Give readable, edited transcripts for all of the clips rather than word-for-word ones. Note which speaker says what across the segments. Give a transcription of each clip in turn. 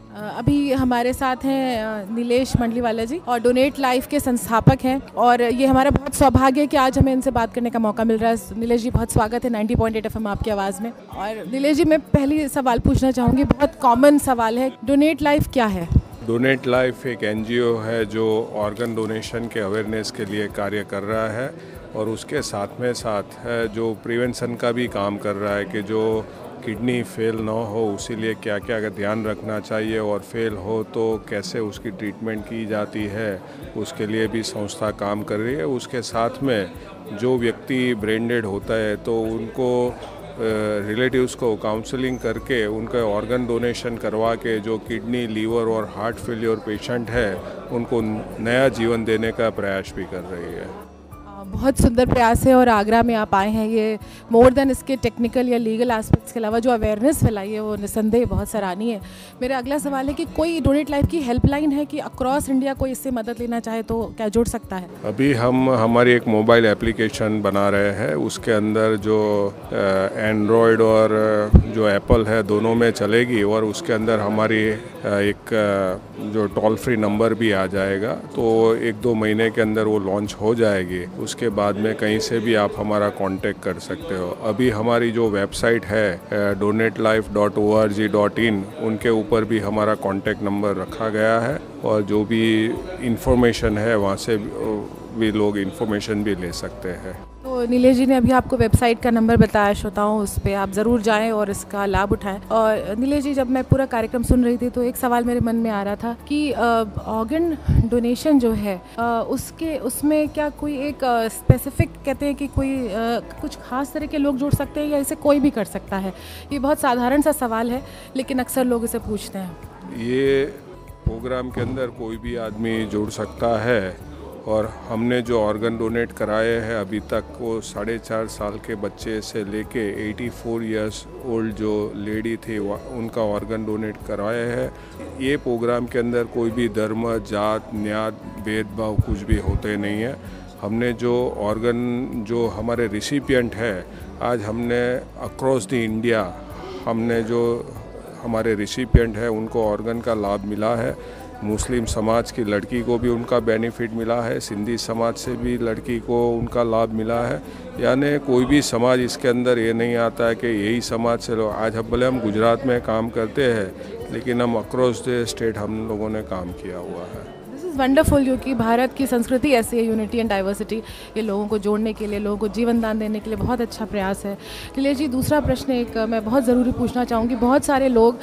Speaker 1: अभी हमारे साथ हैं नीलेश मंडलीवाला जी और डोनेट लाइफ के संस्थापक हैं और ये हमारा बहुत सौभाग्य है कि आज हमें इनसे बात करने का मौका मिल रहा है। नीलेश जी बहुत स्वागत है 90.8 FM आपकी आवाज़ में। और नीलेश जी मैं पहली सवाल पूछना चाहूँगी, बहुत कॉमन सवाल है, डोनेट लाइफ क्या है?
Speaker 2: डोनेट लाइफ एक एनजीओ है जो ऑर्गन डोनेशन के अवेयरनेस के लिए कार्य कर रहा है और उसके साथ में साथ है जो प्रिवेंशन का भी काम कर रहा है कि जो किडनी फेल ना हो उसी लिए क्या क्या ध्यान रखना चाहिए और फेल हो तो कैसे उसकी ट्रीटमेंट की जाती है, उसके लिए भी संस्था काम कर रही है। उसके साथ में जो व्यक्ति ब्रेन डेड होता है तो उनको रिलेटिव्स को काउंसलिंग करके उनका ऑर्गन डोनेशन करवा के जो किडनी, लीवर और हार्ट फेलियर पेशेंट है उनको नया जीवन देने का प्रयास भी कर रही है।
Speaker 1: बहुत सुंदर प्रयास है और आगरा में आप आए हैं, ये मोर देन इसके टेक्निकल या लीगल एस्पेक्ट्स के अलावा जो अवेयरनेस फैलाई है वो निसंदेह बहुत सराहनीय है। मेरा अगला सवाल है कि कोई डोनेट लाइफ की हेल्पलाइन है कि अक्रॉस इंडिया कोई इससे मदद लेना चाहे तो क्या जुड़ सकता है?
Speaker 2: अभी हम हमारी एक मोबाइल एप्लीकेशन बना रहे हैं, उसके अंदर जो एंड्रॉयड और जो एप्पल है दोनों में चलेगी और उसके अंदर हमारी एक जो टोल फ्री नंबर भी आ जाएगा, तो 1-2 महीने के अंदर वो लॉन्च हो जाएगी। उसके बाद में कहीं से भी आप हमारा कांटेक्ट कर सकते हो। अभी हमारी जो वेबसाइट है donatelife.org.in उनके ऊपर भी हमारा कांटेक्ट नंबर रखा गया है और जो भी इंफॉर्मेशन है वहाँ से भी लोग इंफॉर्मेशन भी ले सकते हैं।
Speaker 1: तो नीलेश जी ने अभी आपको वेबसाइट का नंबर बताया श्रोताओं, उस पर आप ज़रूर जाएं और इसका लाभ उठाएं। और नीलेश जी, जब मैं पूरा कार्यक्रम सुन रही थी तो एक सवाल मेरे मन में आ रहा था कि ऑर्गन डोनेशन जो है उसमें क्या कोई एक स्पेसिफिक कहते हैं कि कोई कुछ खास तरह के लोग जुड़ सकते हैं या इसे कोई भी कर सकता है? ये बहुत साधारण सा सवाल है लेकिन अक्सर लोग इसे पूछते हैं।
Speaker 2: ये प्रोग्राम के अंदर कोई भी आदमी जुड़ सकता है और हमने जो ऑर्गन डोनेट कराए हैं अभी तक वो 4.5 साल के बच्चे से लेके 84 इयर्स ओल्ड जो लेडी थी उनका ऑर्गन डोनेट कराए हैं। ये प्रोग्राम के अंदर कोई भी धर्म, जात, न्यात, भेदभाव कुछ भी होते नहीं है। हमने जो ऑर्गन जो हमारे रिसिपिएंट है आज हमने अक्रॉस द इंडिया हमने जो हमारे रिसिपिएंट है उनको ऑर्गन का लाभ मिला है। मुस्लिम समाज की लड़की को भी उनका बेनिफिट मिला है, सिंधी समाज से भी लड़की को उनका लाभ मिला है। यानी कोई भी समाज इसके अंदर ये नहीं आता है कि यही समाज से लोग आज भले हम गुजरात में काम करते हैं लेकिन हम अक्रॉस द स्टेट हम लोगों ने काम किया हुआ है।
Speaker 1: वंडरफुल, क्योंकि भारत की संस्कृति ऐसी है, यूनिटी एंड डाइवर्सिटी। ये लोगों को जोड़ने के लिए, लोगों को जीवन दान देने के लिए बहुत अच्छा प्रयास है। नीलेश जी, दूसरा प्रश्न एक मैं बहुत ज़रूरी पूछना चाहूँगी। बहुत सारे लोग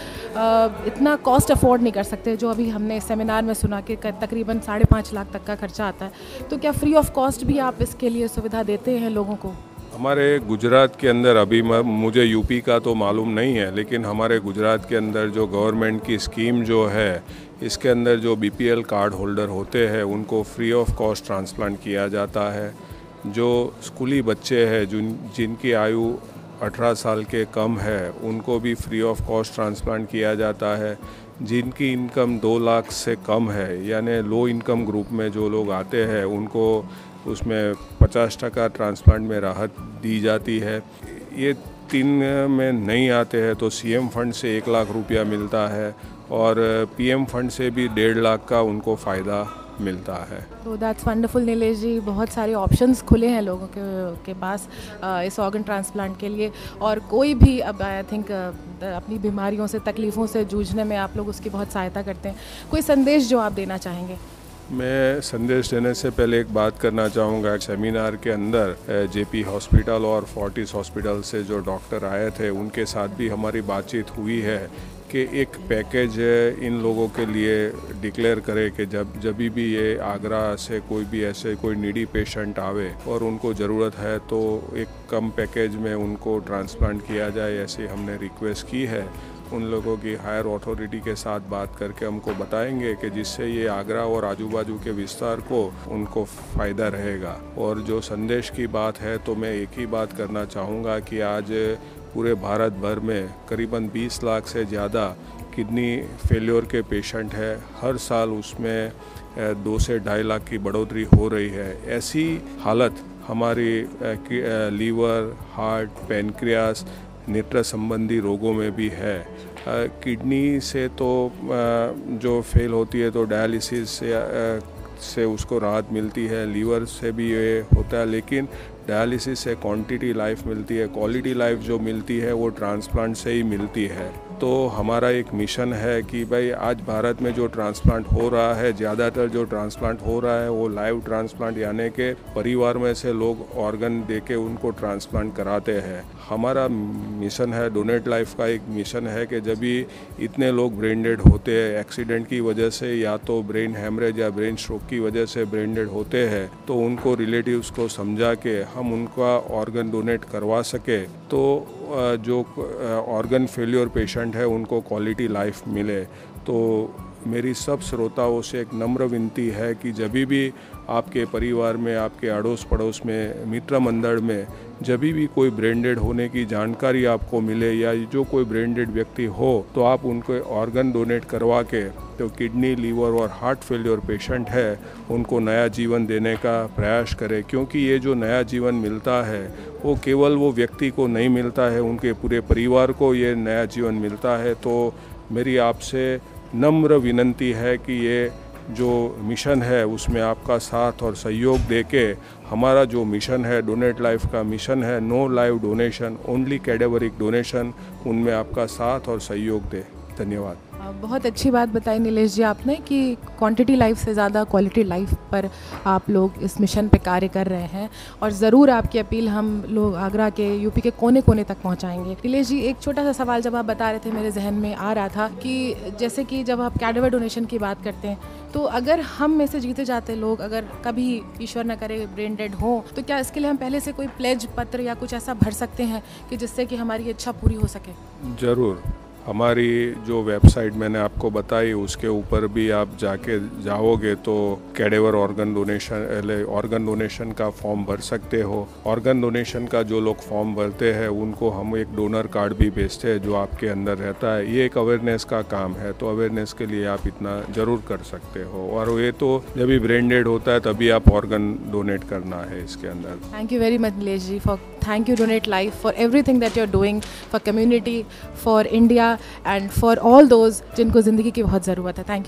Speaker 1: इतना कॉस्ट अफोर्ड नहीं कर सकते, जो अभी हमने सेमिनार में सुना कि तकरीबन 5.5 लाख तक का खर्चा आता है, तो क्या फ्री ऑफ कॉस्ट भी आप इसके लिए सुविधा देते हैं लोगों को?
Speaker 2: हमारे गुजरात के अंदर अभी मुझे यूपी का तो मालूम नहीं है लेकिन हमारे गुजरात के अंदर जो गवर्नमेंट की स्कीम जो है इसके अंदर जो बीपीएल कार्ड होल्डर होते हैं उनको फ्री ऑफ कॉस्ट ट्रांसप्लांट किया जाता है। जो स्कूली बच्चे हैं जिनकी आयु 18 साल के कम है उनको भी फ्री ऑफ कॉस्ट ट्रांसप्लांट किया जाता है। जिनकी इनकम 2 लाख से कम है यानी लो इनकम ग्रुप में जो लोग आते हैं उनको उसमें 50% ट्रांसप्लांट में राहत दी जाती है। ये 3 में नहीं आते हैं तो सीएम फंड से 1 लाख रुपया मिलता है और पीएम फंड से भी 1.5 लाख का उनको फ़ायदा मिलता है।
Speaker 1: तो दैट्स वंडरफुल नीलेश जी, बहुत सारे ऑप्शंस खुले हैं लोगों के पास इस ऑर्गन ट्रांसप्लांट के लिए। और कोई भी अब आई थिंक अपनी बीमारियों से, तकलीफ़ों से जूझने में आप लोग उसकी बहुत सहायता करते हैं। कोई संदेश जो आप देना चाहेंगे?
Speaker 2: मैं संदेश देने से पहले एक बात करना चाहूँगा। सेमिनार के अंदर जेपी हॉस्पिटल और फोर्टिस हॉस्पिटल से जो डॉक्टर आए थे उनके साथ भी हमारी बातचीत हुई है कि एक पैकेज इन लोगों के लिए डिक्लेयर करे कि जब भी ये आगरा से कोई भी ऐसे कोई नीडी पेशेंट आवे और उनको ज़रूरत है तो एक कम पैकेज में उनको ट्रांसप्लांट किया जाए, ऐसी हमने रिक्वेस्ट की है। उन लोगों की हायर अथॉरिटी के साथ बात करके हमको बताएंगे कि जिससे ये आगरा और आजू बाजू के विस्तार को उनको फ़ायदा रहेगा। और जो संदेश की बात है तो मैं एक ही बात करना चाहूँगा कि आज पूरे भारत भर में करीबन 20 लाख से ज़्यादा किडनी फेलियर के पेशेंट हैं। हर साल उसमें 2 से 2.5 लाख की बढ़ोतरी हो रही है। ऐसी हालत हमारी लीवर, हार्ट, पैनक्रियास, नेत्र संबंधी रोगों में भी है। किडनी से तो जो फेल होती है तो डायलिसिस से उसको राहत मिलती है, लीवर से भी ये होता है, लेकिन डायलिसिस से क्वांटिटी लाइफ मिलती है, क्वालिटी लाइफ जो मिलती है वो ट्रांसप्लांट से ही मिलती है। तो हमारा एक मिशन है कि भाई आज भारत में जो ट्रांसप्लांट हो रहा है, ज़्यादातर जो ट्रांसप्लांट हो रहा है वो लाइव ट्रांसप्लांट, यानी कि परिवार में से लोग ऑर्गन देके उनको ट्रांसप्लांट कराते हैं। हमारा मिशन है, डोनेट लाइफ का एक मिशन है कि जब भी इतने लोग ब्रेन डेड होते हैं एक्सीडेंट की वजह से, या तो ब्रेन हेमरेज या ब्रेन स्ट्रोक की वजह से ब्रेन डेड होते हैं, तो उनको रिलेटिव्स को समझा के हम उनका ऑर्गन डोनेट करवा सके, तो जो ऑर्गन फेलियर पेशेंट है उनको क्वालिटी लाइफ मिले। तो मेरी सब श्रोताओं से एक नम्र विनती है कि जब भी आपके परिवार में, आपके अड़ोस पड़ोस में, मित्र मंडल में जब भी कोई ब्रेन डेड होने की जानकारी आपको मिले या जो कोई ब्रेन डेड व्यक्ति हो, तो आप उनको ऑर्गन डोनेट करवा के तो किडनी, लीवर और हार्ट फेलियर पेशेंट है उनको नया जीवन देने का प्रयास करें। क्योंकि ये जो नया जीवन मिलता है वो केवल वो व्यक्ति को नहीं मिलता है, उनके पूरे परिवार को ये नया जीवन मिलता है। तो मेरी आपसे नम्र विनंती है कि ये जो मिशन है उसमें आपका साथ और सहयोग देके, हमारा जो मिशन है डोनेट लाइफ का मिशन है, no live donation only cadaveric donation, उनमें आपका साथ और सहयोग दे। धन्यवाद।
Speaker 1: बहुत अच्छी बात बताई नीलेश जी आपने कि क्वांटिटी लाइफ से ज़्यादा क्वालिटी लाइफ पर आप लोग इस मिशन पे कार्य कर रहे हैं, और ज़रूर आपकी अपील हम लोग आगरा के, यूपी के कोने कोने तक पहुंचाएंगे। नीलेश जी, एक छोटा सा सवाल जब आप बता रहे थे मेरे जहन में आ रहा था कि जैसे कि जब आप कैडेवर डोनेशन की बात करते हैं, तो अगर हम में से जीते जाते लोग अगर कभी ईश्वर न करे ब्रेन डेड हो, तो क्या इसके लिए हम पहले से कोई प्लेज पत्र या कुछ ऐसा भर सकते हैं कि जिससे कि हमारी इच्छा पूरी हो सके?
Speaker 2: ज़रूर। हमारी जो वेबसाइट मैंने आपको बताई उसके ऊपर भी आप जाओगे तो कैडेवर ऑर्गन डोनेशन का फॉर्म भर सकते हो। ऑर्गन डोनेशन का जो लोग फॉर्म भरते हैं उनको हम एक डोनर कार्ड भी भेजते हैं जो आपके अंदर रहता है। ये एक अवेयरनेस का काम है, तो अवेयरनेस के लिए आप इतना ज़रूर कर सकते हो। और ये तो जब भी ब्रेन डेड होता है तभी आप ऑर्गन डोनेट करना है इसके अंदर।
Speaker 1: Thank you very much Nilesh ji, thank you Donate Life for everything that you're doing for community, for India and for all those जिनको ज़िंदगी की बहुत ज़रूरत है। Thank you.